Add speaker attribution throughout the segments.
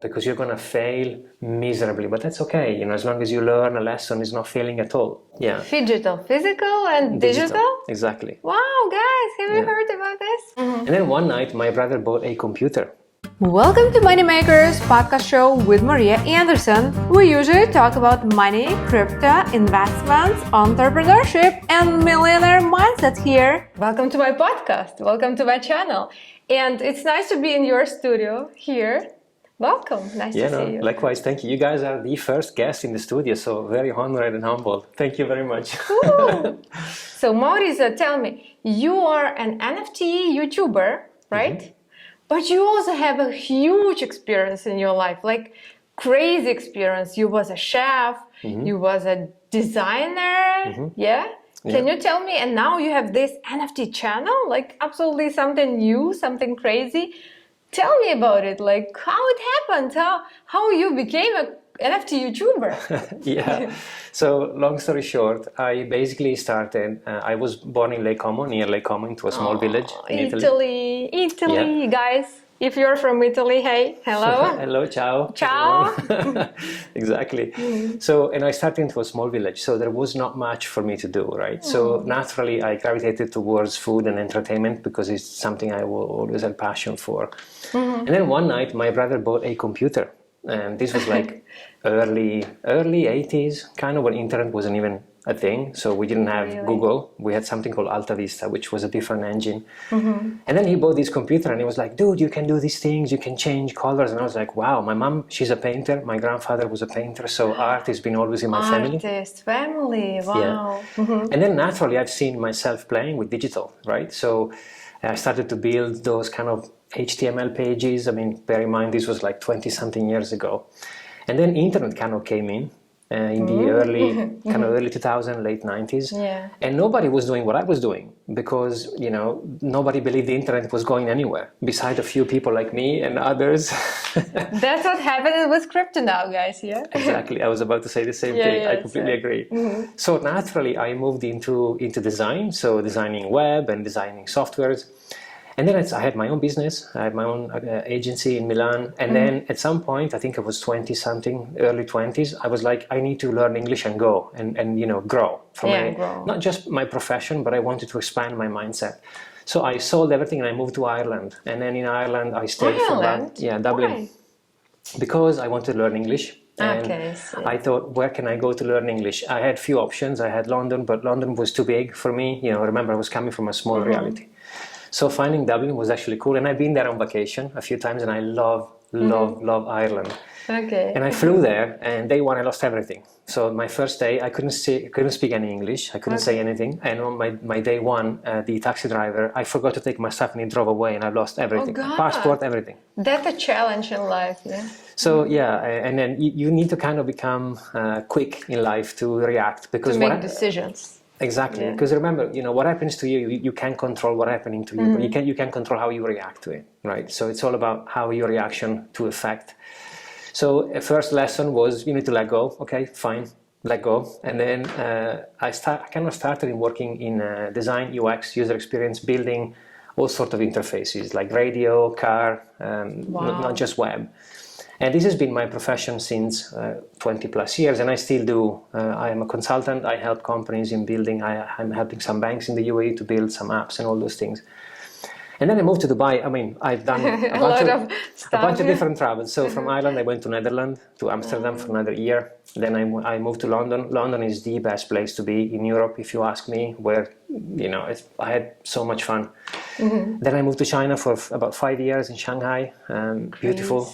Speaker 1: because you're gonna fail miserably, but that's okay, you know, as long as you learn a lesson, it's not failing at all. Yeah.
Speaker 2: Physical, physical and digital?
Speaker 1: Exactly.
Speaker 2: Wow, guys, have you heard about this?
Speaker 1: And then one night, my brother bought a computer.
Speaker 2: Welcome to Moneymakers podcast show with Maria Andersen. We usually talk about money, crypto, investments, entrepreneurship, and millionaire mindset here. Welcome to my podcast. Welcome to my channel. And it's nice to be in your studio here. Welcome. Nice to see you.
Speaker 1: Likewise, thank you. You guys are the first guest in the studio, so very honored and humbled. Thank you very much.
Speaker 2: So Maurizio, tell me, you are an NFT YouTuber, right? Mm-hmm. But you also have a huge experience in your life, like crazy experience. You was a chef, you was a designer, yeah? Can you tell me, and now you have this NFT channel, like absolutely something new, something crazy. Tell me about it, like how it happened, how you became an NFT YouTuber.
Speaker 1: Yeah, so long story short, I basically started, I was born in Lake Como, near Lake Como, into a small village in Italy.
Speaker 2: Italy, guys. If you're from Italy, hey, hello.
Speaker 1: Hello, ciao.
Speaker 2: Ciao.
Speaker 1: Exactly. So, and I started into a small village, so there was not much for me to do, right? So naturally, I gravitated towards food and entertainment because it's something I will always have passion for. And then one night, my brother bought a computer. And this was like early 80s, kind of when internet wasn't even a thing. So we didn't have Google. We had something called Alta Vista, which was a different engine. And then he bought this computer and he was like, dude, you can do these things, you can change colors. And I was like, wow, my mom, she's a painter. My grandfather was a painter. So art has been always in my family.
Speaker 2: Artist, family, wow.
Speaker 1: Yeah. And then naturally, I've seen myself playing with digital, right? So I started to build those kind of HTML pages. I mean, bear in mind, this was like 20-something years ago. And then internet kind of came in the early 2000s, late 90s.
Speaker 2: Yeah.
Speaker 1: And nobody was doing what I was doing because, you know, nobody believed the internet was going anywhere besides a few people like me and others.
Speaker 2: That's what happened with crypto now, guys, yeah?
Speaker 1: Exactly. I was about to say the same thing. I completely agree. So naturally, I moved into design, so designing web and designing softwares. And then I had my own business. I had my own agency in Milan. And then at some point, I think I was 20-something, early 20s, I was like, I need to learn English and go and you know, grow.
Speaker 2: Grow.
Speaker 1: Not just my profession, but I wanted to expand my mindset. So I sold everything and I moved to Ireland. And then in Ireland, I stayed for about, Dublin.
Speaker 2: Why?
Speaker 1: Because I wanted to learn English. And
Speaker 2: so.
Speaker 1: I thought, where can I go to learn English? I had few options. I had London, but London was too big for me. You know, remember, I was coming from a small reality. So finding Dublin was actually cool, and I've been there on vacation a few times, and I love Ireland.
Speaker 2: Okay.
Speaker 1: And I flew there, and day one I lost everything. So my first day, I couldn't speak any English. I couldn't say anything. And on my day one, the taxi driver, I forgot to take my stuff, and he drove away, and I lost everything, passport, everything.
Speaker 2: That's a challenge in life, yeah.
Speaker 1: So and then you need to kind of become quick in life to react because
Speaker 2: to make decisions.
Speaker 1: Exactly, because remember, you know, what happens to you, you can't control what happening to you, but you can control how you react to it, right? So it's all about how your reaction to affect. So first lesson was you need to let go. Okay, fine, let go. And then I kind of started working in design, UX, user experience, building all sorts of interfaces like radio, car, not just web. And this has been my profession since 20 plus years, and I still do. I am a consultant. I help companies in building. I'm helping some banks in the UAE to build some apps and all those things. And then I moved to Dubai. I mean, I've done a bunch of different travels. So from Ireland, I went to Netherlands, to Amsterdam for another year. Then I moved to London. London is the best place to be in Europe, if you ask me, where, you know, I had so much fun. Then I moved to China for about 5 years in Shanghai. Beautiful.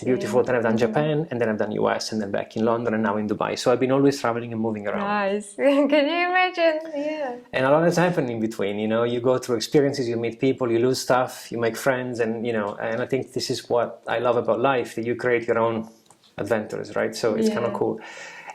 Speaker 1: Then I've done Japan, and then I've done US, and then back in London, and now in Dubai. So I've been always traveling and moving around.
Speaker 2: Nice. Can you imagine? Yeah.
Speaker 1: And a lot has happened in between. You know, you go through experiences, you meet people, you lose stuff, you make friends, and you know. And I think this is what I love about life: that you create your own adventures, right? So it's kind of cool.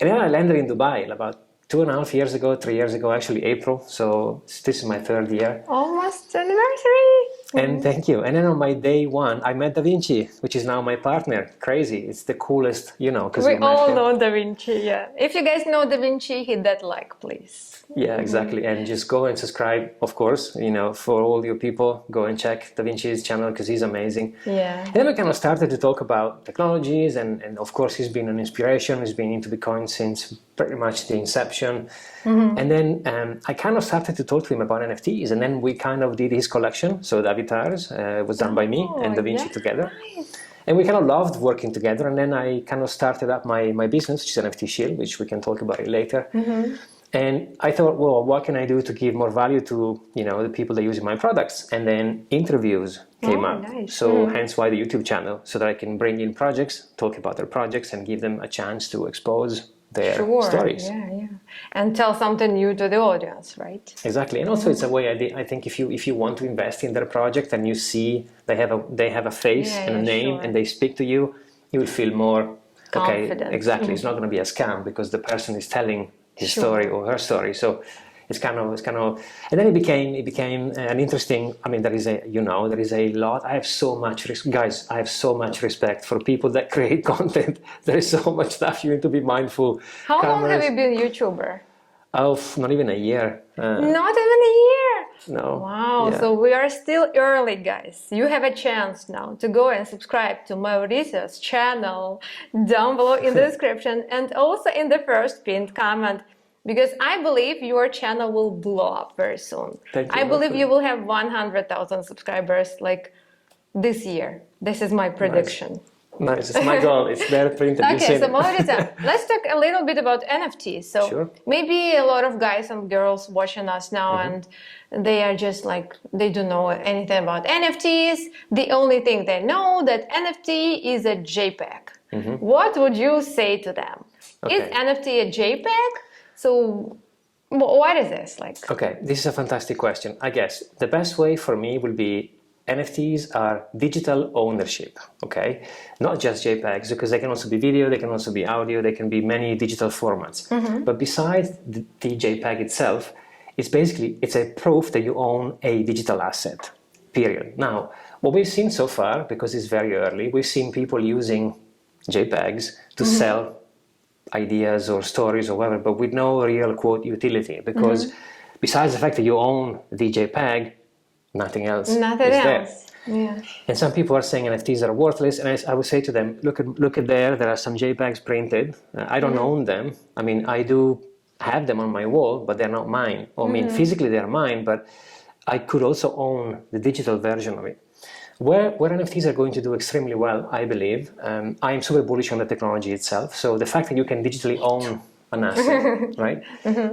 Speaker 1: And then I landed in Dubai about 2.5 years ago, 3 years ago, actually April. So this is my third year.
Speaker 2: Almost anniversary.
Speaker 1: And thank you. And then on my day one, I met Da Vinci, which is now my partner. Crazy. It's the coolest, because
Speaker 2: We all know Da Vinci, yeah. If you guys know Da Vinci, hit that like, please.
Speaker 1: Yeah, exactly. And just go and subscribe, of course, for all you people, go and check Da Vinci's channel because he's amazing.
Speaker 2: Yeah.
Speaker 1: And then we kind of started to talk about technologies and of course he's been an inspiration. He's been into Bitcoin since pretty much the inception. And then I kind of started to talk to him about NFTs, and then we kind of did his collection. So the avatars was done by me and Da Vinci together.
Speaker 2: Nice.
Speaker 1: And we kind of loved working together. And then I kind of started up my business, which is NFT Shield, which we can talk about it later. And I thought, well, what can I do to give more value to, the people that are using my products? And then interviews came up.
Speaker 2: Nice.
Speaker 1: So hence why the YouTube channel, so that I can bring in projects, talk about their projects and give them a chance to expose their stories.
Speaker 2: Yeah. And tell something new to the audience, right?
Speaker 1: Exactly. And also it's a way, I think if you want to invest in their project and you see they have a face and a name and they speak to you, you will feel more
Speaker 2: confident.
Speaker 1: Okay, exactly. It's not going to be a scam because the person is telling his story or her story. So it's kind of, and then it became an interesting. I mean, there is a lot. I have so much, guys. I have so much respect for people that create content. There is so much stuff you need to be mindful.
Speaker 2: How long have you been a YouTuber?
Speaker 1: Oh, not even a year.
Speaker 2: Not even a year.
Speaker 1: No.
Speaker 2: Wow.
Speaker 1: Yeah.
Speaker 2: So we are still early, guys. You have a chance now to go and subscribe to Maurizio's channel down below in the description and also in the first pinned comment, because I believe your channel will blow up very soon.
Speaker 1: Thank you.
Speaker 2: I believe you will have 100,000 subscribers like this year. This is my prediction.
Speaker 1: Nice. It's my goal. It's there printed.
Speaker 2: Okay, so Maurizio, let's talk a little bit about NFTs. So maybe a lot of guys and girls watching us now and they are just like, they don't know anything about NFTs. The only thing they know that NFT is a JPEG. What would you say to them? Is NFT a JPEG? So what is this like? Okay,
Speaker 1: this is a fantastic question. I guess the best way for me will be NFTs are digital ownership, okay? Not just JPEGs, because they can also be video, they can also be audio, they can be many digital formats. But besides the JPEG itself, it's a proof that you own a digital asset, period. Now, what we've seen so far, because it's very early, we've seen people using JPEGs to sell ideas or stories or whatever, but with no real, quote, utility, because besides the fact that you own the JPEG, nothing else is there.
Speaker 2: Yeah.
Speaker 1: And some people are saying NFTs are worthless, and I would say to them, look at there are some JPEGs printed. I don't own them. I mean, I do have them on my wall, but they're not mine. I mean, physically they're mine, but I could also own the digital version of it. Where NFTs are going to do extremely well, I believe, I am super bullish on the technology itself. So the fact that you can digitally own an asset, right,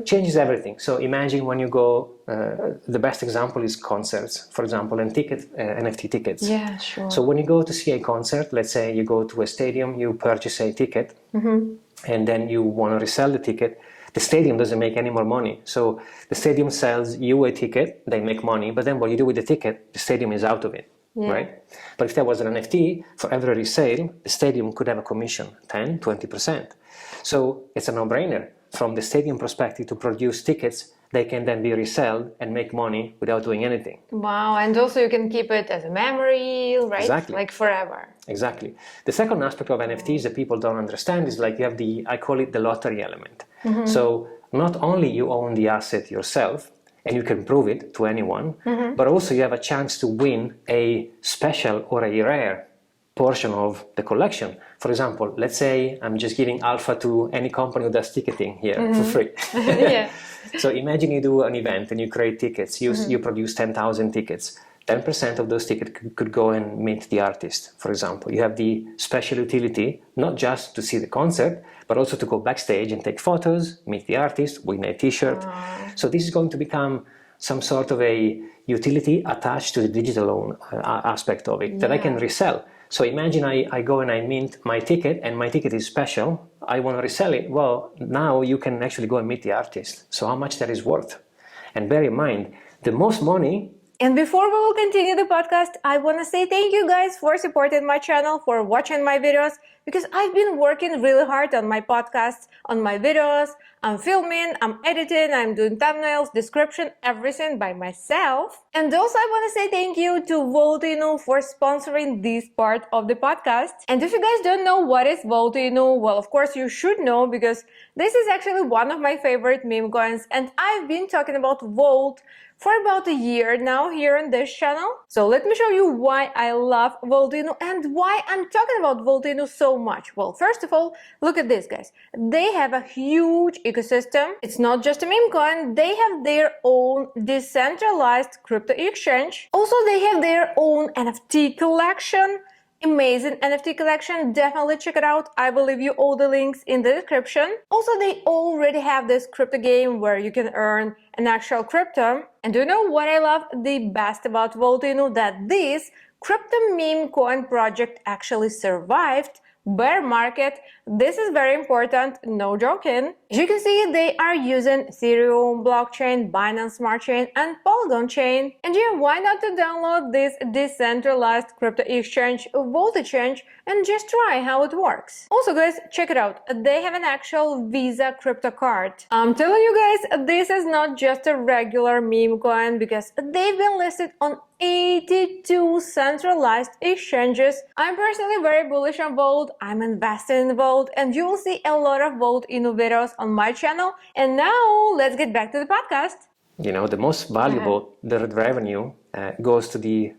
Speaker 1: changes everything. So imagine when you go, the best example is concerts, for example, and NFT tickets.
Speaker 2: Yeah, sure.
Speaker 1: So when you go to see a concert, let's say you go to a stadium, you purchase a ticket, and then you want to resell the ticket. The stadium doesn't make any more money. So the stadium sells you a ticket, they make money, but then what you do with the ticket, the stadium is out of it. Right? But if there was an NFT, for every resale, the stadium could have a commission, 10, 20%. So it's a no-brainer. From the stadium perspective to produce tickets, they can then be resold and make money without doing anything.
Speaker 2: Wow, and also you can keep it as a memory, right?
Speaker 1: Exactly.
Speaker 2: Like forever.
Speaker 1: Exactly. The second aspect of NFTs that people don't understand is like you have I call it the lottery element. So not only you own the asset yourself, and you can prove it to anyone, but also you have a chance to win a special or a rare portion of the collection. For example, let's say I'm just giving alpha to any company who does ticketing here for free. So imagine you do an event and you create tickets, you produce 10,000 tickets. 10% of those tickets could go and meet the artist, for example. You have the special utility, not just to see the concert, but also to go backstage and take photos, meet the artist, win a t-shirt. So this is going to become some sort of a utility attached to the digital aspect of it that I can resell. So imagine I go and I mint my ticket and my ticket is special. I want to resell it. Well, now you can actually go and meet the artist. So how much that is worth? And bear in mind, the most money
Speaker 2: And before we will continue the podcast, I want to say thank you guys for supporting my channel, for watching my videos, because I've been working really hard on my podcasts, on my videos. I'm filming, I'm editing, I'm doing thumbnails, description, everything by myself. And also I want to say thank you to Voltinu for sponsoring this part of the podcast. And if you guys don't know what is Voltinu, well, of course you should know, because this is actually one of my favorite meme coins, and I've been talking about Volt for about a year now here on this channel. So let me show you why I love Voltinu and why I'm talking about Voltinu so much. Well, first of all, look at this, guys. They have a huge ecosystem. It's not just a meme coin. They have their own decentralized crypto exchange. Also, they have their own NFT collection. Amazing NFT collection, definitely check it out. I will leave you all the links in the description. Also, they already have this crypto game where you can earn an actual crypto. And do you know what I love the best about Voltinu? That this crypto meme coin project actually survived bear market. This is very important, no joking. As you can see, they are using Ethereum blockchain, Binance Smart Chain, and Polygon chain. And yeah, why not to download this decentralized crypto exchange, Volt Exchange, and just try how it works. Also, guys, check it out. They have an actual Visa crypto card. I'm telling you guys, this is not just a regular meme coin, because they've been listed on 82 centralized exchanges. I'm personally very bullish on Volt. I'm invested in Volt, and you will see a lot of Voltinu videos on my channel. And now let's get back to the podcast.
Speaker 1: You know, the most valuable the revenue goes to the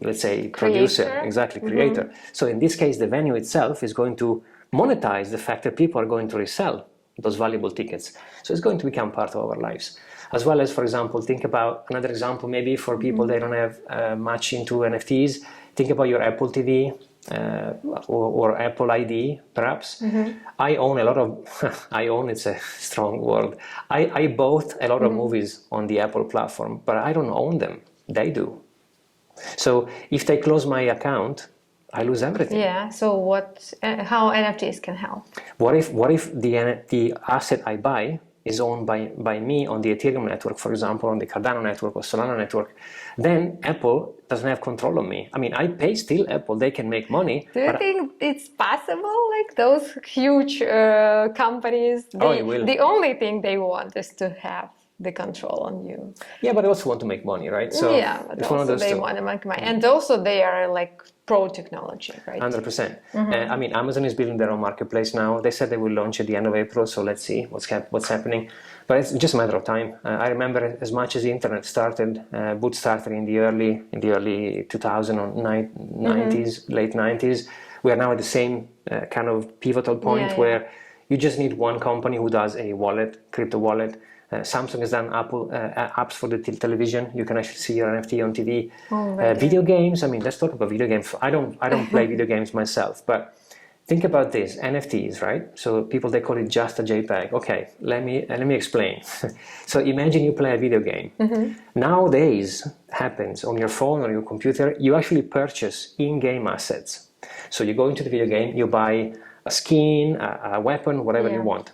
Speaker 1: let's say producer, exactly, creator. So in this case, the venue itself is going to monetize the fact that people are going to resell those valuable tickets. So it's going to become part of our lives. As well as, for example, think about another example, maybe for people that don't have much into NFTs, think about your Apple TV or Apple ID, perhaps. I own a lot of, I own, it's a strong word. I bought a lot of movies on the Apple platform, but I don't own them. They do. So if they close my account, I lose everything.
Speaker 2: Yeah. So what? How NFTs can help?
Speaker 1: What if the asset I buy is owned by me on the Ethereum network, for example, on the Cardano network or Solana network? Then Apple doesn't have control of me. I mean, I pay still Apple; they can make money.
Speaker 2: Do you think it's possible? Like those huge companies, the only thing they want is to have the control on you.
Speaker 1: Yeah, but they also want to make money, right? So
Speaker 2: yeah, but it's also they want to make money, and also they are like pro technology, right?
Speaker 1: 100%. I mean, Amazon is building their own marketplace now. They said they will launch at the end of April, so let's see what's happening. But it's just a matter of time. I remember as much as the internet started, started in the early 2000s or 90s, late 90s. We are now at the same kind of pivotal point where you just need one company who does a wallet, crypto wallet. Samsung has done apps for the television. You can actually see your NFT on TV. Video games. I mean, let's talk about video games. I don't play video games myself, but think about this: NFTs, right? So people, they call it just a JPEG. Okay, let me explain. So imagine you play a video game. Nowadays, happens on your phone or your computer. You actually purchase in-game assets. So you go into the video game, you buy a skin, a weapon, whatever you want,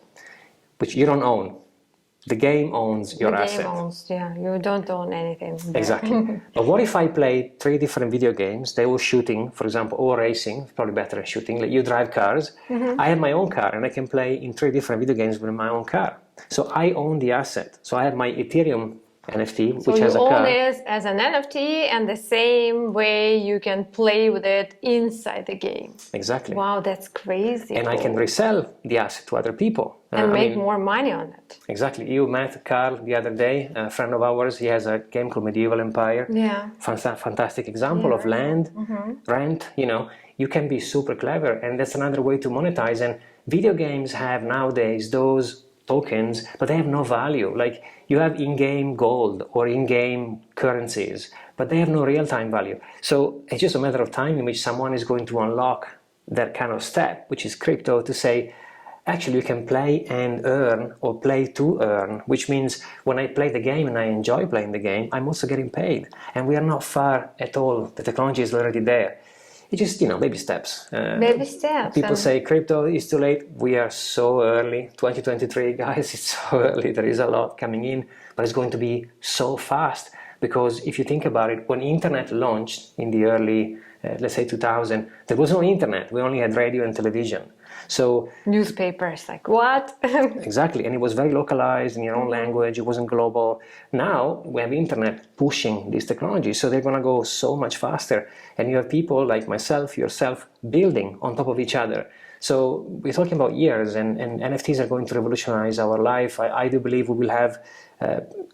Speaker 1: which you don't own. The game owns your asset.
Speaker 2: You don't own anything.
Speaker 1: Exactly. But what if I play 3 different video games? They were shooting, for example, or racing, probably better than shooting. Like you drive cars. I have my own car, and I can play in 3 different video games with my own car. So I own the asset. So I have my Ethereum NFT, which has a car.
Speaker 2: So you own this as an NFT, and the same way you can play with it inside the game.
Speaker 1: Exactly.
Speaker 2: Wow, that's crazy.
Speaker 1: And I can resell the asset to other people.
Speaker 2: And make more money on it.
Speaker 1: Exactly. You met Carl the other day, a friend of ours. He has a game called Medieval Empire.
Speaker 2: Yeah.
Speaker 1: Fantastic example of land, rent. You know, you can be super clever, and that's another way to monetize. And video games have nowadays those tokens, but they have no value. Like you have in-game gold or in-game currencies, but they have no real-time value. So it's just a matter of time in which someone is going to unlock that kind of step, which is crypto, to say, actually you can play and earn, or play to earn, which means when I play the game and I enjoy playing the game, I'm also getting paid. And we are not far at all. The technology is already there. It's just, baby steps.
Speaker 2: Baby steps.
Speaker 1: People say crypto is too late. We are so early. 2023, guys, it's so early. There is a lot coming in, but it's going to be so fast. because if you think about it, when internet launched in the early, let's say 2000, there was no internet. We only had radio and television. So
Speaker 2: newspapers, like what?
Speaker 1: exactly, and it was very localized in your own language. It wasn't global. Now we have internet pushing these technologies, so they're going to go so much faster. And you have people like myself, yourself, building on top of each other. So we're talking about years, and NFTs are going to revolutionize our life. I do believe we will have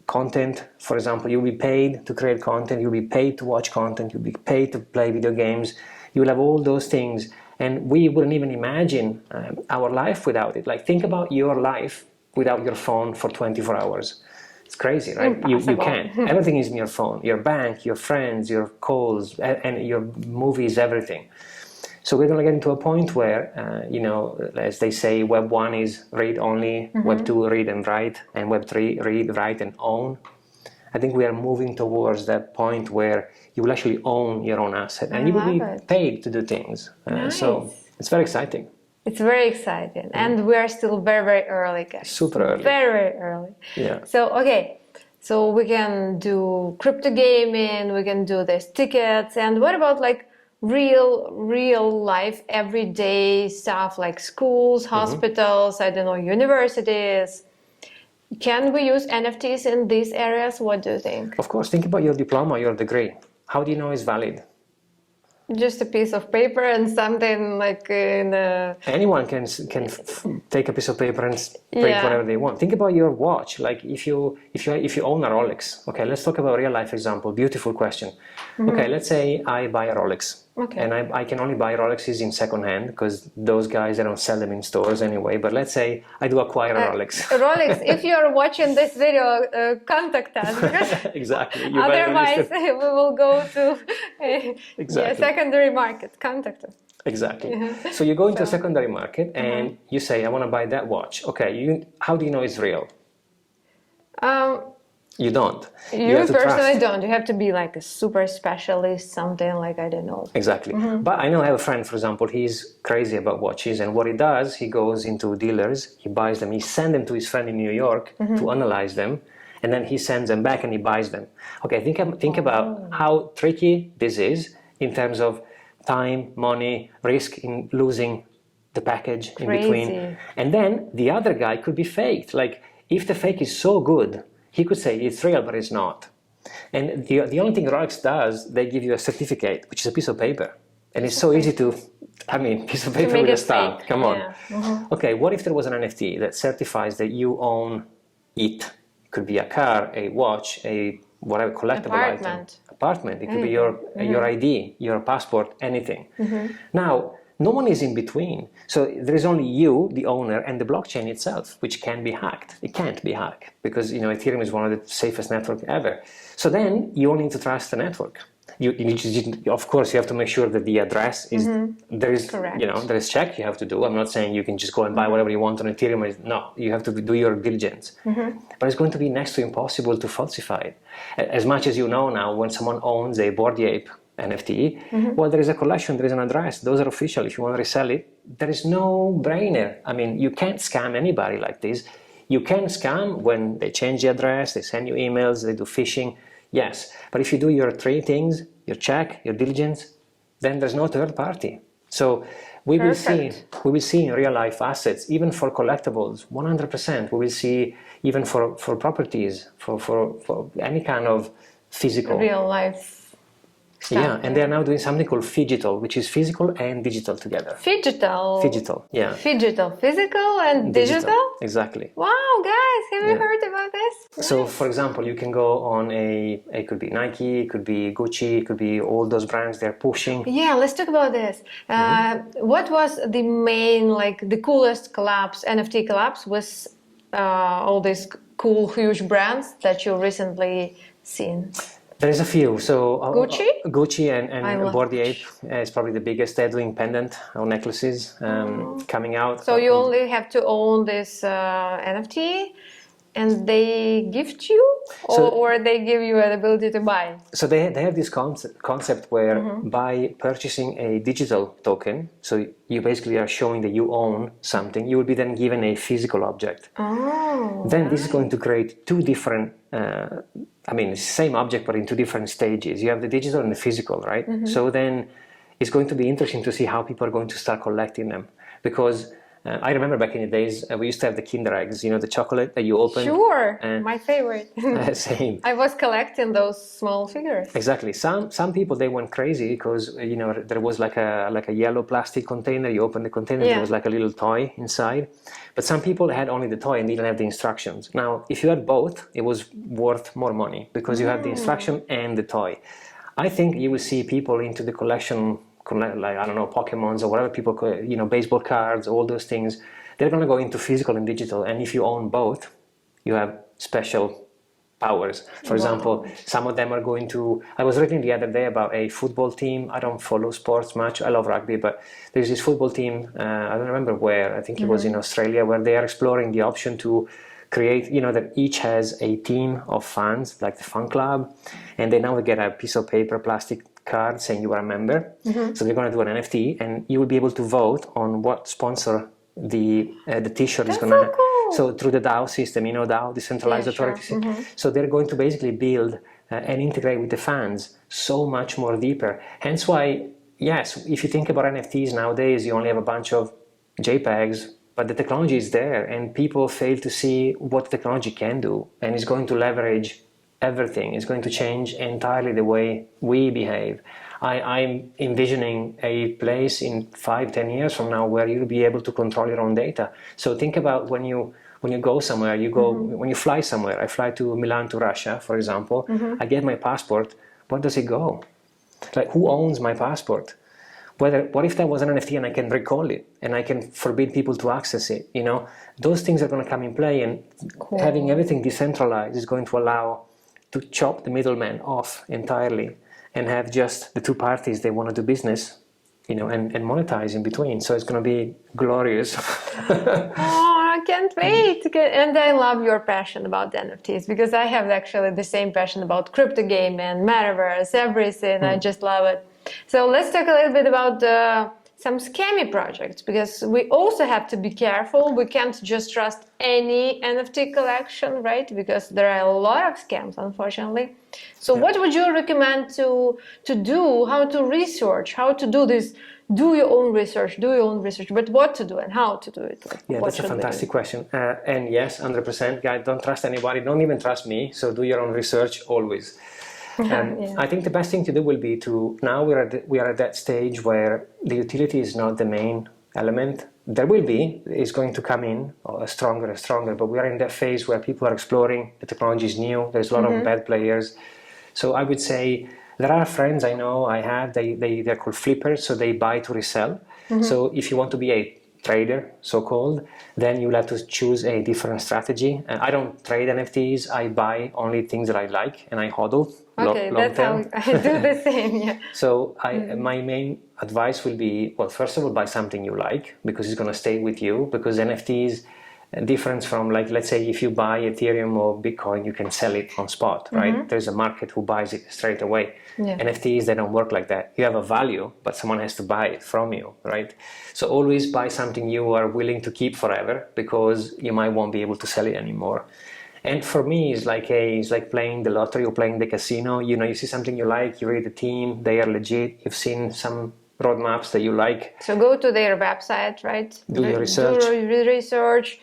Speaker 1: content. For example, you'll be paid to create content, you'll be paid to watch content, you'll be paid to play video games. You will have all those things, and we wouldn't even imagine our life without it. Like, think about your life without your phone for 24 hours. It's crazy, right? You can't. Everything is in your phone. Your bank, your friends, your calls, and your movies, everything. So we're going to get into a point where, you know, as they say, Web 1 is read only, Web 2 read and write, and Web 3 read, write, and own. I think we are moving towards that point where you will actually own your own asset, and you will be paid to do things. So it's very exciting.
Speaker 2: It's very exciting, and we are still very, very early, guys.
Speaker 1: Super early.
Speaker 2: Very, very early.
Speaker 1: Yeah.
Speaker 2: So, okay, so we can do crypto gaming, we can do these tickets, and what about like real life, everyday stuff like schools, hospitals, I don't know, universities? Can we use NFTs in these areas? What do you think?
Speaker 1: Of course, think about your diploma, your degree. How do you know it's valid?
Speaker 2: Just a piece of paper and something like in a...
Speaker 1: Anyone can take a piece of paper and print whatever they want. Think about your watch. Like if you own a Rolex. Okay, let's talk about a real life example. Beautiful question. Okay, let's say I buy a Rolex. Okay. And I can only buy Rolexes in second hand because those guys, they don't sell them in stores anyway. But let's say I do acquire a Rolex.
Speaker 2: Rolex, if you're watching this video, contact us.
Speaker 1: Exactly.
Speaker 2: Otherwise, we will go to a secondary market. Contact us.
Speaker 1: Exactly. So you go into a secondary market and you say, I want to buy that watch. Okay, how do you know it's real? You don't.
Speaker 2: You personally don't. You have to be like a super specialist, something like, I don't know.
Speaker 1: Exactly. But I know I have a friend, for example, he's crazy about watches, and what he does, he goes into dealers, he buys them, he sends them to his friend in New York to analyze them, and then he sends them back and he buys them. Okay, think about how tricky this is in terms of time, money, risk in losing the package in between. And then the other guy could be faked. Like, if the fake is so good, he could say it's real, but it's not. And the only thing Rolex does, they give you a certificate, which is a piece of paper. And it's so easy to, piece of paper with a stamp. Come on. Okay, what if there was an NFT that certifies that you own it? It could be a car, a watch, a whatever collectible item. Apartment. It could be your ID, your passport, anything. Now, no one is in between. So there is only you, the owner, and the blockchain itself, which can be hacked. It can't be hacked because, you know, Ethereum is one of the safest networks ever. So then you only need to trust the network. Of course, you have to make sure that the address is there is correct. You know, there is check you have to do. I'm not saying you can just go and buy whatever you want on Ethereum. No, you have to do your diligence. But it's going to be next to impossible to falsify it. As much as you know now, when someone owns a Bored Ape NFT, well, there is a collection, there is an address, those are official. If you want to resell it, there is no brainer. I mean, you can't scam anybody like this. You can scam when they change the address, they send you emails, they do phishing, yes. But if you do your three things, your check, your diligence, then there's no third party. So we will see in real life assets, even for collectibles, 100%. We will see even for properties, for any kind of physical.
Speaker 2: Real life.
Speaker 1: Yeah, and they are now doing something called phygital, which is physical and digital together.
Speaker 2: Phygital,
Speaker 1: yeah.
Speaker 2: Phygital, physical and digital?
Speaker 1: Exactly.
Speaker 2: Wow, guys, have you heard about this?
Speaker 1: So, for example, you can go on it could be Nike, it could be Gucci, it could be all those brands they're pushing.
Speaker 2: Yeah, let's talk about this. What was the main, like the coolest collabs, NFT collabs with all these cool, huge brands that you recently seen?
Speaker 1: There's a few. So
Speaker 2: Gucci
Speaker 1: and Bored Ape is probably the biggest. They're doing pendant or necklaces coming out.
Speaker 2: So you only have to own this NFT, And they gift you, or they give you an ability to buy?
Speaker 1: So they have this concept where by purchasing a digital token, so you basically are showing that you own something, you will be then given a physical object.
Speaker 2: Oh,
Speaker 1: Then this is going to create two different, I mean, it's the same object, but in two different stages. You have the digital and the physical, right? So then it's going to be interesting to see how people are going to start collecting them. Because I remember back in the days, we used to have the Kinder eggs, you know, the chocolate that you open.
Speaker 2: Sure, my favorite.
Speaker 1: Same.
Speaker 2: I was collecting those small figures.
Speaker 1: Exactly. Some people, they went crazy because, you know, there was like a yellow plastic container. You open the container, there was like a little toy inside. But some people had only the toy and didn't have the instructions. Now, if you had both, it was worth more money because you have the instruction and the toy. I think you will see people into the collection, like, I don't know, Pokemons or whatever people, you know, baseball cards, all those things. They're going to go into physical and digital. And if you own both, you have special powers. For example, some of them are going to, I was reading the other day about a football team. I don't follow sports much. I love rugby, but there's this football team, I don't remember where, I think it was in Australia, where they are exploring the option to create, you know, that each has a team of fans, like the fan club, and they now get a piece of paper, plastic card saying you are a member. So they're going to do an NFT, and you will be able to vote on what sponsor the t-shirt is going to have.
Speaker 2: Cool.
Speaker 1: So through the DAO system, you know, DAO, decentralized authority system. So they're going to basically build and integrate with the fans so much more deeper. Hence why, yes, if you think about NFTs nowadays, you only have a bunch of JPEGs, but the technology is there, and people fail to see what the technology can do, and it's going to leverage everything. It's going to change entirely the way we behave. I'm envisioning a place in 5-10 years from now where you'll be able to control your own data. So think about when you go somewhere, when you fly somewhere. I fly to Milan to Russia, for example. I get my passport. Where does it go? Like, who owns my passport? What if that was an NFT and I can recall it and I can forbid people to access it? You know, those things are going to come in play, and having everything decentralized is going to allow to chop the middleman off entirely and have just the two parties they want to do business, you know, and monetize in between. So it's going to be glorious.
Speaker 2: I can't wait. And I love your passion about the NFTs, because I have actually the same passion about crypto game and metaverse, everything. I just love it. So let's talk a little bit about some scammy projects, because we also have to be careful. We can't just trust any NFT collection, right? Because there are a lot of scams, unfortunately. So what would you recommend to do, how to research, how to do this? Do your own research, but what to do and how to do it?
Speaker 1: Yeah, that's a fantastic question. And yes, 100%, guys, don't trust anybody, don't even trust me. So do your own research always. I think the best thing to do will be to, now we are at that stage where the utility is not the main element. There will be, it's going to come in stronger and stronger, but we are in that phase where people are exploring, the technology is new, there's a lot of bad players. So I would say, there are friends I know, I have, they're called flippers, so they buy to resell. So if you want to be a trader, so-called, then you'll have to choose a different strategy. I don't trade NFTs, I buy only things that I like and I hodl.
Speaker 2: Okay,
Speaker 1: long
Speaker 2: that's
Speaker 1: term.
Speaker 2: how I do the same, yeah.
Speaker 1: So my main advice will be, well, first of all, buy something you like, because it's going to stay with you, because NFTs, difference from, like, let's say if you buy Ethereum or Bitcoin, you can sell it on spot, right? There's a market who buys it straight away. NFTs, they don't work like that. You have a value, but someone has to buy it from you, right? So always buy something you are willing to keep forever, because you might won't be able to sell it anymore. And for me, it's like playing the lottery or playing the casino. You know, you see something you like, you read the team, they are legit, you've seen some roadmaps that you like.
Speaker 2: So go to their website, right?
Speaker 1: Do your research.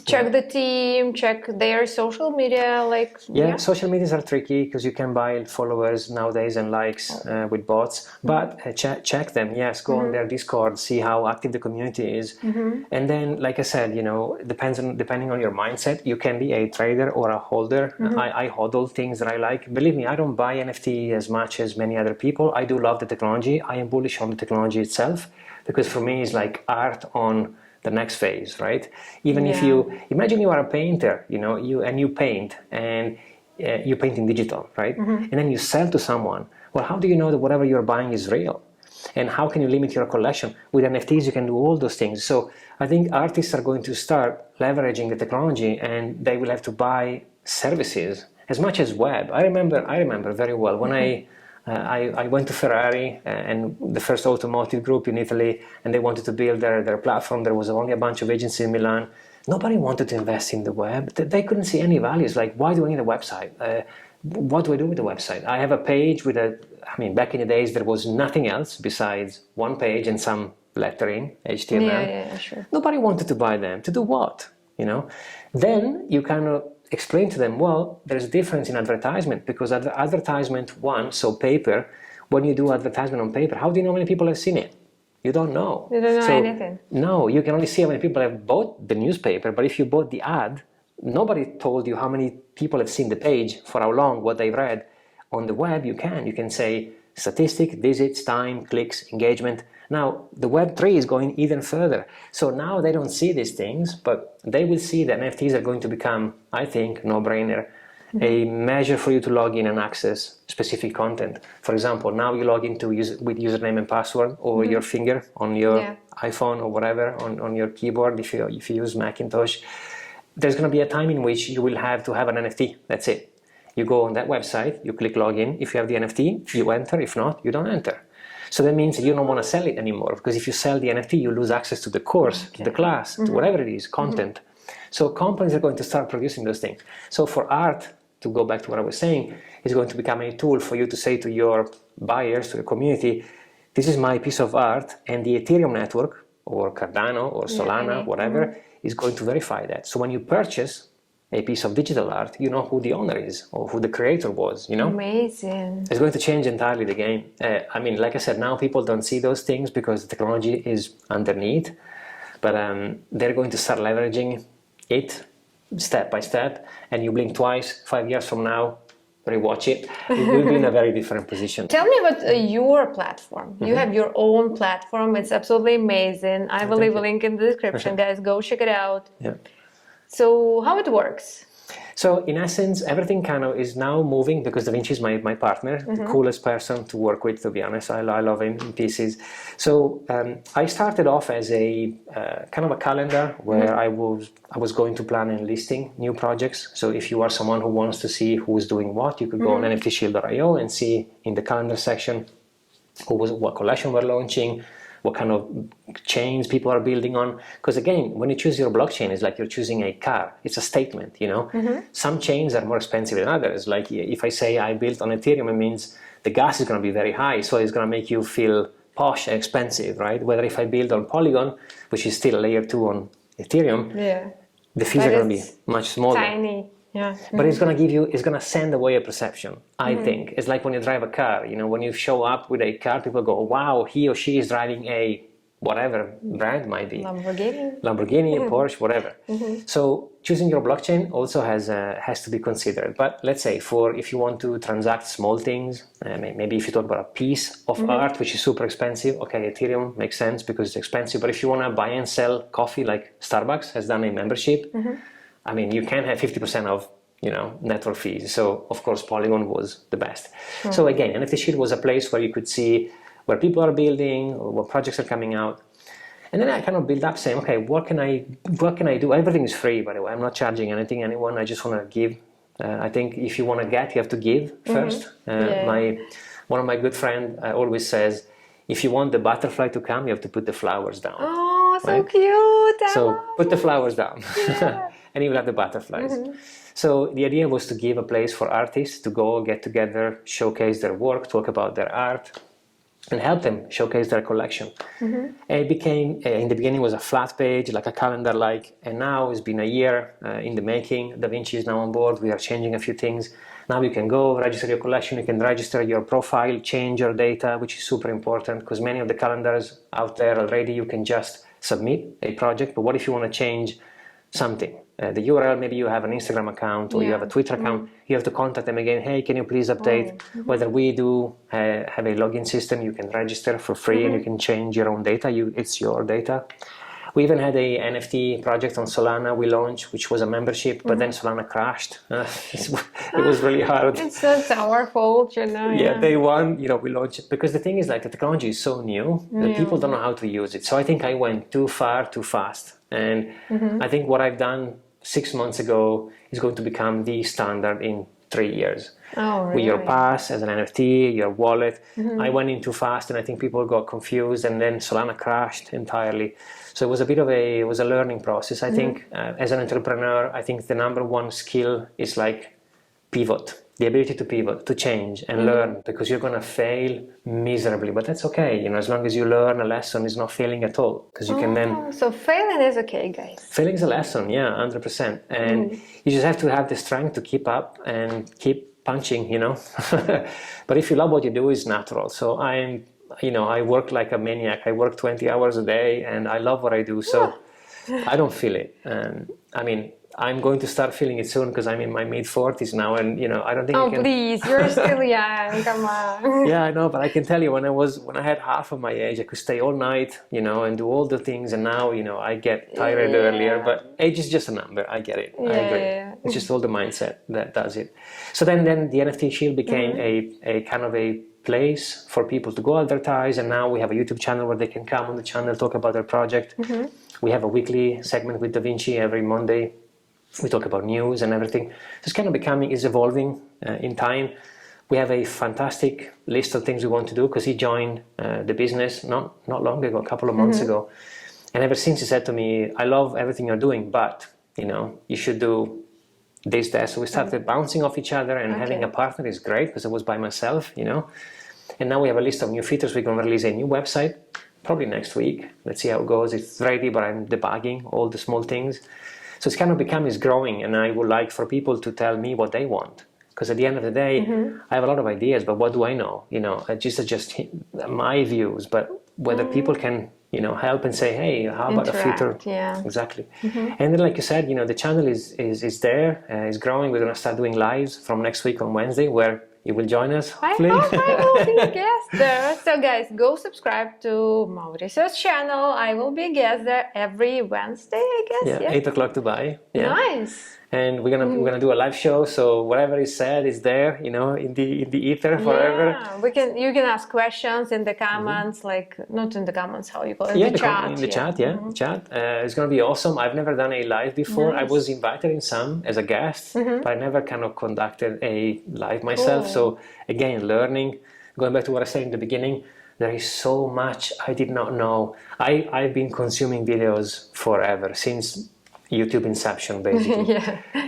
Speaker 2: Check the team, check their social media, like...
Speaker 1: Yeah, social medias are tricky because you can buy followers nowadays and likes with bots, but check them, yes, go on their Discord, see how active the community is. And then, like I said, you know, depending on your mindset, you can be a trader or a holder. I hodl things that I like. Believe me, I don't buy NFT as much as many other people. I do love the technology. I am bullish on the technology itself, because for me, it's like art on the next phase, right? Even if you imagine you are a painter, you know, you paint and you paint in digital, right? And then you sell to someone. Well, how do you know that whatever you're buying is real? And how can you limit your collection? With NFTs, you can do all those things. So I think artists are going to start leveraging the technology, and they will have to buy services as much as web. I remember very well when I went to Ferrari and the first automotive group in Italy, and they wanted to build their platform. There was only a bunch of agencies in Milan. Nobody wanted to invest in the web. They couldn't see any values. Like, why do I need a website? What do I do with the website? I have a page with back in the days, there was nothing else besides one page and some lettering, HTML.
Speaker 2: Yeah, sure.
Speaker 1: Nobody wanted to buy them. To do what? Then you kind of explain to them, well, there's a difference in advertisement, because advertisement, so paper, when you do advertisement on paper, how do you know how many people have seen it? You don't know.
Speaker 2: You don't know anything.
Speaker 1: No, you can only see how many people have bought the newspaper, but if you bought the ad, nobody told you how many people have seen the page, for how long, what they've read. On the web, you can say statistic, visits, time, clicks, engagement. Now, the Web3 is going even further. So now they don't see these things, but they will see that NFTs are going to become, I think, no-brainer, a measure for you to log in and access specific content. For example, now you log into with username and password over your finger on your iPhone or whatever, on your keyboard, if you use Macintosh. There's going to be a time in which you will have to have an NFT. That's it. You go on that website, you click login. If you have the NFT, you enter. If not, you don't enter. So that means you don't want to sell it anymore, because if you sell the NFT, you lose access to the course, to the class, to whatever it is, content. So companies are going to start producing those things. So for art, to go back to what I was saying, it's going to become a tool for you to say to your buyers, to the community, this is my piece of art, and the Ethereum network, or Cardano, or Solana, whatever, is going to verify that. So when you purchase a piece of digital art, you know who the owner is, or who the creator was,
Speaker 2: Amazing.
Speaker 1: It's going to change entirely the game. Like I said, now people don't see those things because the technology is underneath, but they're going to start leveraging it step by step, and you blink twice, 5 years from now, rewatch it, we'll be in a very different position.
Speaker 2: Tell me about your platform. You have your own platform. It's absolutely amazing. I will leave a link in the description, guys. Go check it out.
Speaker 1: Yeah.
Speaker 2: So how it works?
Speaker 1: So in essence, everything kind of is now moving, because Da Vinci is my partner, the coolest person to work with, to be honest. I love him in pieces. So I started off as a kind of a calendar where I was going to plan and listing new projects. So if you are someone who wants to see who's doing what, you could go on nftshield.io and see in the calendar section what collection we're launching, what kind of chains people are building on. Because again, when you choose your blockchain, it's like you're choosing a car. It's a statement, Some chains are more expensive than others. Like if I say I built on Ethereum, it means the gas is going to be very high. So it's going to make you feel posh and expensive, right? Whether if I build on Polygon, which is still layer 2 on Ethereum, the fees are going to be much smaller.
Speaker 2: Tiny. Yeah.
Speaker 1: But it's going to send away a perception, I think. It's like when you drive a car, when you show up with a car, people go, wow, he or she is driving a whatever brand might be. Lamborghini, Porsche, whatever. So choosing your blockchain also has to be considered. But let's say if you want to transact small things, maybe if you talk about a piece of art, which is super expensive, okay, Ethereum makes sense because it's expensive. But if you want to buy and sell coffee, like Starbucks has done a membership, you can have 50% of network fees. So of course Polygon was the best. So again, NFT Shield was a place where you could see where people are building, or what projects are coming out. And then I kind of build up saying, okay, what can I do? Everything is free, by the way. I'm not charging anything anyone. I just want to give. I think if you want to get, you have to give first. One of my good friends always says, if you want the butterfly to come, you have to put the flowers down.
Speaker 2: Oh, so cute.
Speaker 1: So put the flowers down. And you will have the butterflies. So the idea was to give a place for artists to go, get together, showcase their work, talk about their art, and help them showcase their collection. And it became, in the beginning, was a flat page, like a calendar, and now it's been a year in the making. Da Vinci is now on board. We are changing a few things. Now you can go register your collection. You can register your profile, change your data, which is super important, because many of the calendars out there already, you can just submit a project. But what if you want to change something? The URL, maybe you have an Instagram account or you have a Twitter account, you have to contact them again. Hey, can you please update? Whether we do have a login system, you can register for free and you can change your own data. It's your data. We even had a NFT project on Solana we launched, which was a membership, but then Solana crashed. It was really hard.
Speaker 2: It's our fault, you know.
Speaker 1: Yeah, day one, we launched it because the thing is, like, the technology is so new that people don't know how to use it. So I think I went too far, too fast. And I think what I've done 6 months ago is going to become the standard in 3 years.
Speaker 2: Oh, really?
Speaker 1: With your pass as an NFT, your wallet. I went in too fast and I think people got confused, and then Solana crashed entirely. So it was it was a learning process. I think as an entrepreneur, I think the number one skill is like pivot. The ability to pivot, to change and learn, because you're going to fail miserably, but that's okay. As long as you learn a lesson, it's not failing at all, because you can then...
Speaker 2: So failing is okay, guys.
Speaker 1: Failing is a lesson, yeah, 100%. And you just have to have the strength to keep up and keep punching, But if you love what you do, it's natural. So I work like a maniac. I work 20 hours a day and I love what I do. So I don't feel it. I'm going to start feeling it soon because I'm in my mid-40s now, and I don't think.
Speaker 2: Oh, please, you're still young. Come on.
Speaker 1: Yeah, I know, but I can tell you, when I had half of my age, I could stay all night, and do all the things, and now, I get tired earlier. But age is just a number. I get it. I agree. Yeah. It's just all the mindset that does it. So then the NFT Shield became a kind of a place for people to go advertise, and now we have a YouTube channel where they can come on the channel, talk about their project. We have a weekly segment with Da Vinci every Monday. We talk about news and everything. So it's kind of is evolving in time. We have a fantastic list of things we want to do, because he joined the business not long ago, a couple of months ago. And ever since, he said to me, I love everything you're doing, but, you should do this, that. So we started bouncing off each other, and having a partner is great, because I was by myself, And now we have a list of new features. We're going to release a new website probably next week. Let's see how it goes. It's ready, but I'm debugging all the small things. So it's kind of it's growing, and I would like for people to tell me what they want. Because at the end of the day, I have a lot of ideas, but what do I know? Just my views, but whether people can, help and say, hey, how about a future?
Speaker 2: Yeah.
Speaker 1: Exactly. And then, like you said, the channel is there, is growing. We're going to start doing lives from next week on Wednesday, where you will join us, hopefully.
Speaker 2: I hope I will be a guest there. So guys, go subscribe to Maurizio's channel. I will be a guest there every Wednesday, I guess.
Speaker 1: Yeah, 8 o'clock Dubai. Yeah.
Speaker 2: Nice.
Speaker 1: And we're gonna do a live show, so whatever is said is there, in the ether forever.
Speaker 2: Yeah, you can ask questions in the comments, like not in the comments, how you call it? In the chat.
Speaker 1: In the chat, chat. It's gonna be awesome. I've never done a live before. I was invited in some as a guest, but I never kind of conducted a live myself. So again, learning. Going back to what I said in the beginning, there is so much I did not know. I've been consuming videos forever, since YouTube inception, basically.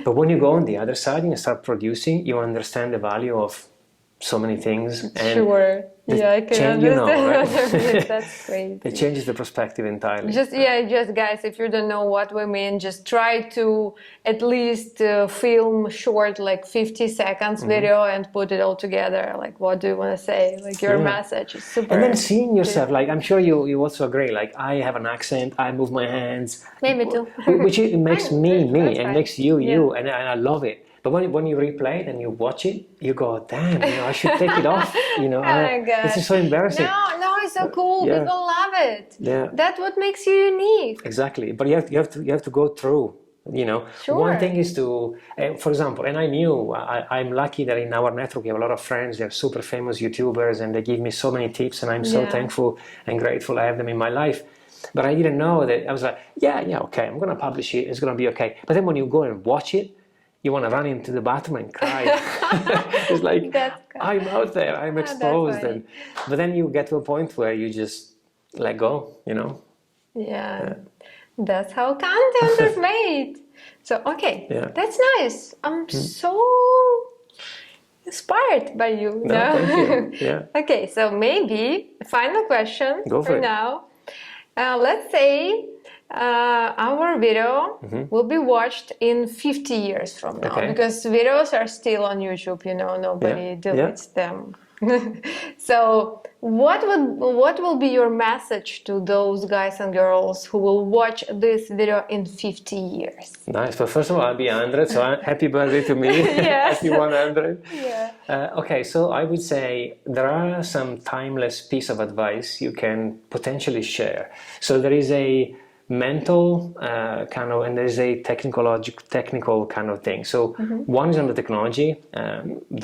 Speaker 1: But when you go on the other side and you start producing, you understand the value of so many things. And
Speaker 2: I can understand.
Speaker 1: Right?
Speaker 2: That's great.
Speaker 1: It changes the perspective entirely.
Speaker 2: Just guys, if you don't know what we mean, just try to at least film short, like 50 seconds video, and put it all together. Like, what do you want to say? Like, your message is super.
Speaker 1: And then seeing yourself, like, I'm sure you also agree, like, I have an accent, I move my hands.
Speaker 2: Me too.
Speaker 1: Which it makes me, and makes you, and I love it. But when you replay it and you watch it, you go, damn, I should take it off.
Speaker 2: Oh my God.
Speaker 1: This is so embarrassing.
Speaker 2: No, it's so cool.
Speaker 1: Yeah.
Speaker 2: People love it.
Speaker 1: Yeah.
Speaker 2: That's what makes you unique.
Speaker 1: Exactly. But you have to go through.
Speaker 2: Sure.
Speaker 1: One thing is to, for example, and I knew, I'm lucky that in our network we have a lot of friends. They're super famous YouTubers, and they give me so many tips, and I'm so thankful and grateful I have them in my life. But I didn't know that. I was like, okay, I'm going to publish it. It's going to be okay. But then when you go and watch it, you want to run into the bathroom and cry. It's like, I'm out there, I'm exposed. But then you get to a point where you just let go,
Speaker 2: Yeah. That's how content is made. So, that's nice. I'm so inspired by you.
Speaker 1: Thank you. Yeah.
Speaker 2: Okay, so maybe final question
Speaker 1: for
Speaker 2: now. Let's say our video will be watched in 50 years from now, because videos are still on YouTube, nobody deletes them. So what will be your message to those guys and girls who will watch this video in 50 years?
Speaker 1: Nice. But first of all, I'll be 100, so happy birthday to me.
Speaker 2: Yes.
Speaker 1: Happy 100.
Speaker 2: Yeah.
Speaker 1: Okay, so I would say there are some timeless piece of advice you can potentially share. So there is a mental kind of, and there's a technical kind of thing. So one is on the technology.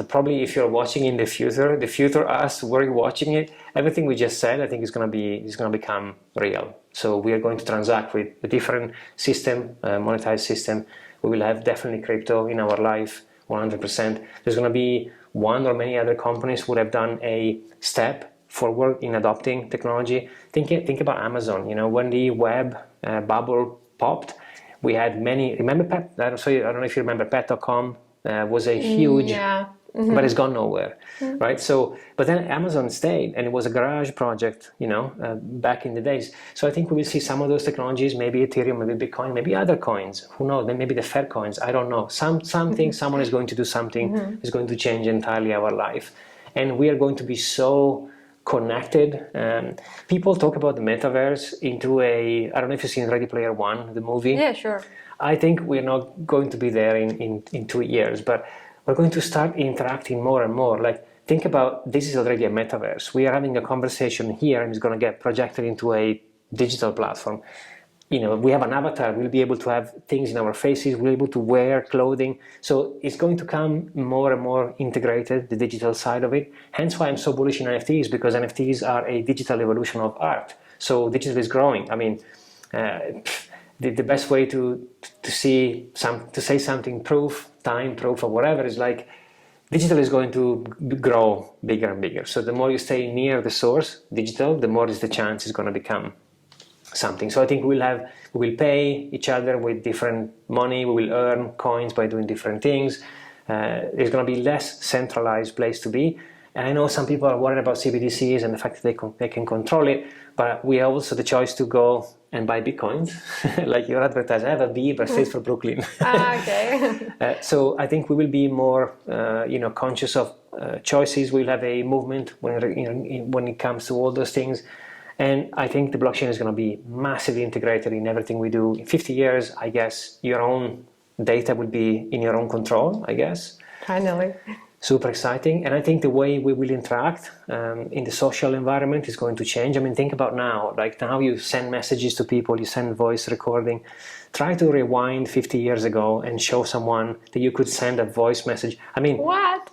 Speaker 1: Probably if you're watching in the future us, we're watching it. Everything we just said, I think is going to become real. So we are going to transact with a different system, monetized system. We will have definitely crypto in our life, 100%. There's going to be one or many other companies who have done a step forward in adopting technology. Think about Amazon. You know, when the web bubble popped, we had many. Remember Pet? I don't know if you remember Pet.com. Was a huge, but it's gone nowhere, right? So, but then Amazon stayed, and it was a garage project, you know, back in the days. So I think we will see some of those technologies, maybe Ethereum, maybe Bitcoin, maybe other coins. Who knows? Then maybe the Fed coins. I don't know. Something. Someone is going to do something. Is going to change entirely our life, and we are going to be so connected. People talk about the metaverse into I don't know if you've seen Ready Player One, the movie.
Speaker 2: Yeah, sure.
Speaker 1: I think we're not going to be there in 2 years, but we're going to start interacting more and more. Like, think about, this is already a metaverse. We are having a conversation here, and it's going to get projected into a digital platform. You know, we have an avatar. We'll be able to have things in our faces. We'll be able to wear clothing. So it's going to come more and more integrated, the digital side of it. Hence why I'm so bullish in NFTs, because NFTs are a digital evolution of art. So digital is growing. I mean, the best way to say something time proof or whatever is like, digital is going to grow bigger and bigger. So the more you stay near the source, digital, the more is the chance it's going to become something. So I think we will pay each other with different money. We will earn coins by doing different things. It's going to be less centralized place to be. And I know some people are worried about CBDCs and the fact that they can control it, but we have also the choice to go and buy Bitcoins, like your advertiser. I have a B, but stays for Brooklyn.
Speaker 2: Okay.
Speaker 1: So I think we will be more, conscious of choices. We'll have a movement when it comes to all those things. And I think the blockchain is going to be massively integrated in everything we do. In 50 years, I guess, your own data will be in your own control, I guess.
Speaker 2: Finally.
Speaker 1: Super exciting. And I think the way we will interact in the social environment is going to change. I mean, think about now. Like, now you send messages to people, you send voice recording. Try to rewind 50 years ago and show someone that you could send a voice message. I mean,
Speaker 2: what?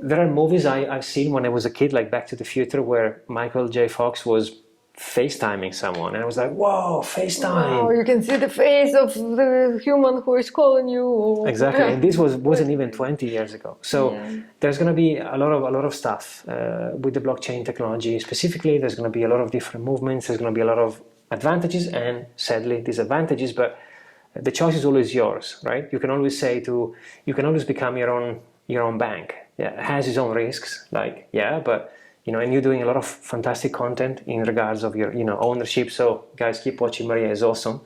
Speaker 1: There are movies I've seen when I was a kid, like Back to the Future, where Michael J. Fox was FaceTiming someone, and I was like, whoa, FaceTime.
Speaker 2: Wow, you can see the face of the human who is calling you.
Speaker 1: Exactly. And this wasn't even 20 years ago. So there's going to be a lot of stuff with the blockchain technology. Specifically, there's going to be a lot of different movements. There's going to be a lot of advantages and, sadly, disadvantages, but the choice is always yours, right? You can always become your own bank. Yeah, it has its own risks, but and you're doing a lot of fantastic content in regards of your, ownership. So guys, keep watching. Maria is awesome.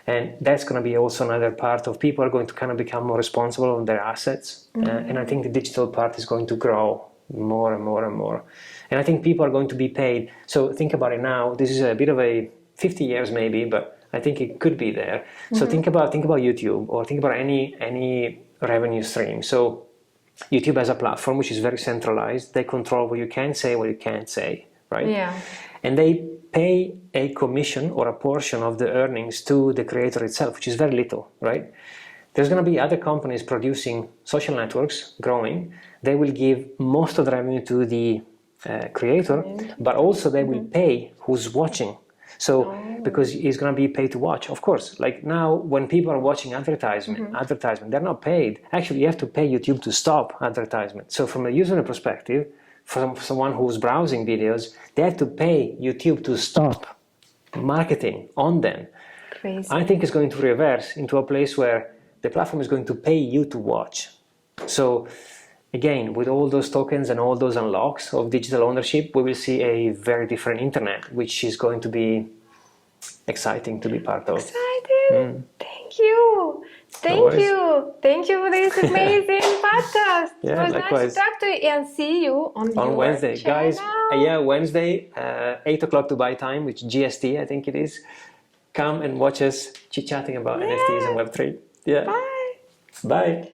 Speaker 1: And that's going to be also another part of people are going to kind of become more responsible on their assets. And I think the digital part is going to grow more and more and more. And I think people are going to be paid. So think about it now. This is a bit of a 50 years maybe, but I think it could be there. So think about YouTube, or think about any revenue stream. So YouTube has a platform which is very centralized. They control what you can say, what you can't say, right?
Speaker 2: Yeah.
Speaker 1: And they pay a commission or a portion of the earnings to the creator itself, which is very little, right? There's going to be other companies producing social networks, growing. They will give most of the revenue to the creator, but also they will pay who's watching. So, because he's going to be paid to watch, of course. Like now, when people are watching advertisement, they're not paid. Actually, you have to pay YouTube to stop advertisement. So from a user perspective, for someone who's browsing videos, they have to pay YouTube to stop marketing on them.
Speaker 2: Crazy.
Speaker 1: I think it's going to reverse into a place where the platform is going to pay you to watch. So again, with all those tokens and all those unlocks of digital ownership, we will see a very different internet, which is going to be exciting to be part of.
Speaker 2: Exciting! Thank you! Thank you for this amazing podcast.
Speaker 1: Yeah,
Speaker 2: it was
Speaker 1: likewise.
Speaker 2: nice to talk to you, and see you on
Speaker 1: Wednesday.
Speaker 2: channel.
Speaker 1: Guys, Wednesday, 8 o'clock Dubai time, which GST, I think it is. Come and watch us chit-chatting about NFTs and Web3. Yeah.
Speaker 2: Bye!
Speaker 1: Bye!